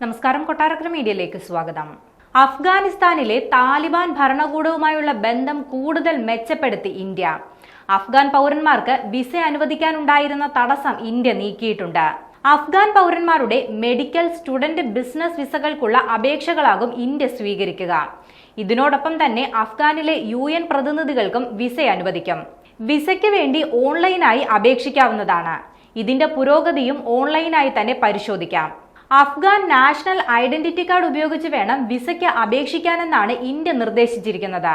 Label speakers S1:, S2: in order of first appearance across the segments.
S1: നമസ്കാരം, കൊട്ടാരക്കര മീഡിയയിലേക്ക് സ്വാഗതം. അഫ്ഗാനിസ്ഥാനിലെ താലിബാൻ ഭരണകൂടവുമായുള്ള ബന്ധം കൂടുതൽ മെച്ചപ്പെടുത്തി ഇന്ത്യ. അഫ്ഗാൻ പൗരന്മാർക്ക് വിസ അനുവദിക്കാനുണ്ടായിരുന്ന തടസ്സം ഇന്ത്യ നീക്കിയിട്ടുണ്ട്. അഫ്ഗാൻ പൗരന്മാരുടെ മെഡിക്കൽ, സ്റ്റുഡന്റ്, ബിസിനസ് വിസകൾക്കുള്ള അപേക്ഷകളാകും ഇന്ത്യ സ്വീകരിക്കുക. ഇതിനോടൊപ്പം തന്നെ അഫ്ഗാനിലെ UN പ്രതിനിധികൾക്കും വിസ അനുവദിക്കും. വിസയ്ക്ക് വേണ്ടി ഓൺലൈനായി അപേക്ഷിക്കാവുന്നതാണ്. ഇതിന്റെ പുരോഗതിയും ഓൺലൈനായി തന്നെ പരിശോധിക്കാം. അഫ്ഗാൻ നാഷണൽ ഐഡന്റിറ്റി കാർഡ് ഉപയോഗിച്ച് വേണം വിസയ്ക്ക് അപേക്ഷിക്കാനെന്നാണ് ഇന്ത്യ നിർദ്ദേശിച്ചിരിക്കുന്നത്.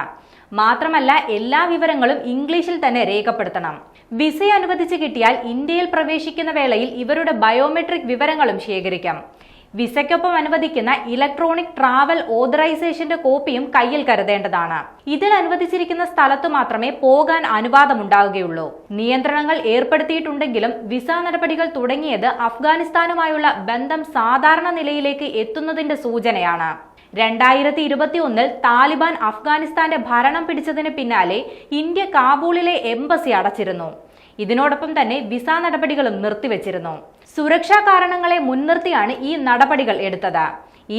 S1: മാത്രമല്ല, എല്ലാ വിവരങ്ങളും ഇംഗ്ലീഷിൽ തന്നെ രേഖപ്പെടുത്തണം. വിസ അനുവദിച്ച് കിട്ടിയാൽ ഇന്ത്യയിൽ പ്രവേശിക്കുന്ന വേളയിൽ ഇവരുടെ ബയോമെട്രിക് വിവരങ്ങളും ശേഖരിക്കാം. വിസയ്ക്കൊപ്പം അനുവദിക്കുന്ന ഇലക്ട്രോണിക് ട്രാവൽ ഓതറൈസേഷന്റെ കോപ്പിയും കയ്യിൽ കരുതേണ്ടതാണ്. ഇതിൽ അനുവദിച്ചിരിക്കുന്ന സ്ഥലത്തു മാത്രമേ പോകാൻ അനുവാദമുണ്ടാവുകയുള്ളൂ. നിയന്ത്രണങ്ങൾ ഏർപ്പെടുത്തിയിട്ടുണ്ടെങ്കിലും വിസ നടപടികൾ തുടങ്ങിയത് അഫ്ഗാനിസ്ഥാനുമായുള്ള ബന്ധം സാധാരണ നിലയിലേക്ക് എത്തുന്നതിന്റെ സൂചനയാണ്. 2021 താലിബാൻ അഫ്ഗാനിസ്ഥാന്റെ ഭരണം പിടിച്ചതിന് പിന്നാലെ ഇന്ത്യ കാബൂളിലെ എംബസി അടച്ചിരുന്നു. ഇതിനോടൊപ്പം തന്നെ വിസ നടപടികളും നിർത്തിവെച്ചിരുന്നു. സുരക്ഷാ കാരണങ്ങളെ മുൻനിർത്തിയാണ് ഈ നടപടികൾ എടുത്തത്.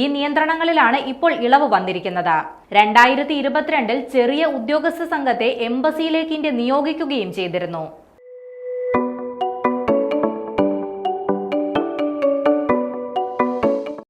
S1: ഈ നിയന്ത്രണങ്ങളിലാണ് ഇപ്പോൾ ഇളവ് വന്നിരിക്കുന്നത്. 2022 ചെറിയ ഉദ്യോഗസ്ഥ സംഘത്തെ എംബസിയിലേക്ക് ഇന്ത്യ നിയോഗിക്കുകയും ചെയ്തിരുന്നു.